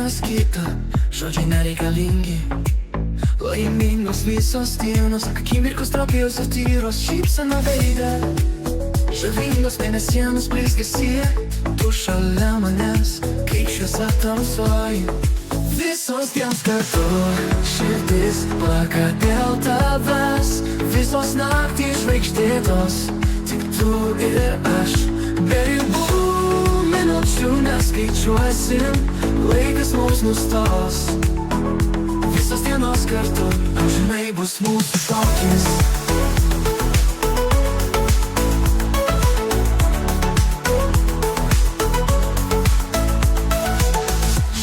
vienas kitą, žodžiai nereikalingi. Laimingos visos dienos, akimirkos trapiausios tyros, šypsena veide. Žavingos mėnesienos blizgesie, tu šalia manęs, kaip šviesa tamsoj. Visos dienos kartu, širdis plaka dėl tavęs. Visos naktys žvaigždėtos, tik tu ir aš. Be ribų minučių neskaičiuosim, laikas mums nustos. Visos dienos kartu, amžinai bus mūsų šokis.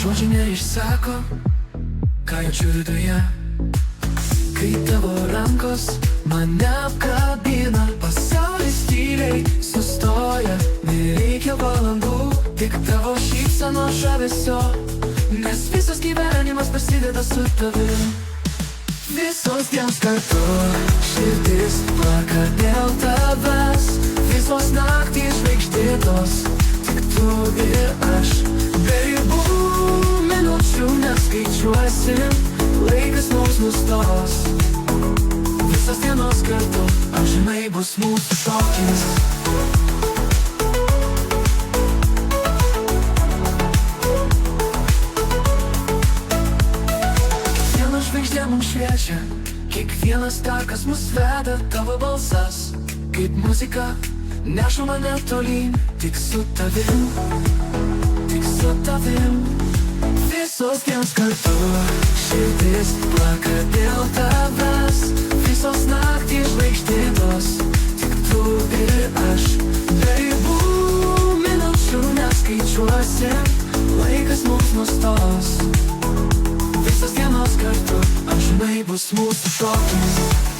Žodžiai neišsako, ką jaučiu viduje, kai tavo rankos mane apkabina. Pasaulis tyliai sustoja, nereikia valandų, tik tavo šypsenos žavesio, nes visas gyvenimas prasideda su tavim. Visos dienos kartu, širdis plaka dėl tavęs. Visos naktys žvaigždėtos, tik tu ir aš. Be ribų minučių neskaičiuosim, laikas mums nustos. Visos dienos kartu, amžinai bus mūsų šokis. Kiekviena žvaigždė mums šviečia, kiekvienas takas mus veda. Tavo balsas, kaip muzika, neša mane tolyn. Tik su tavim, tik su tavim. Visos dienos kartu, širdis plaka dėl tavęs. Visos naktys žvaigždėtos, tik tu ir aš. Be ribų minučių neskaičiuosim, laikas mums nustos. Visos dienos kartu, amžinai bus mūsų šokis.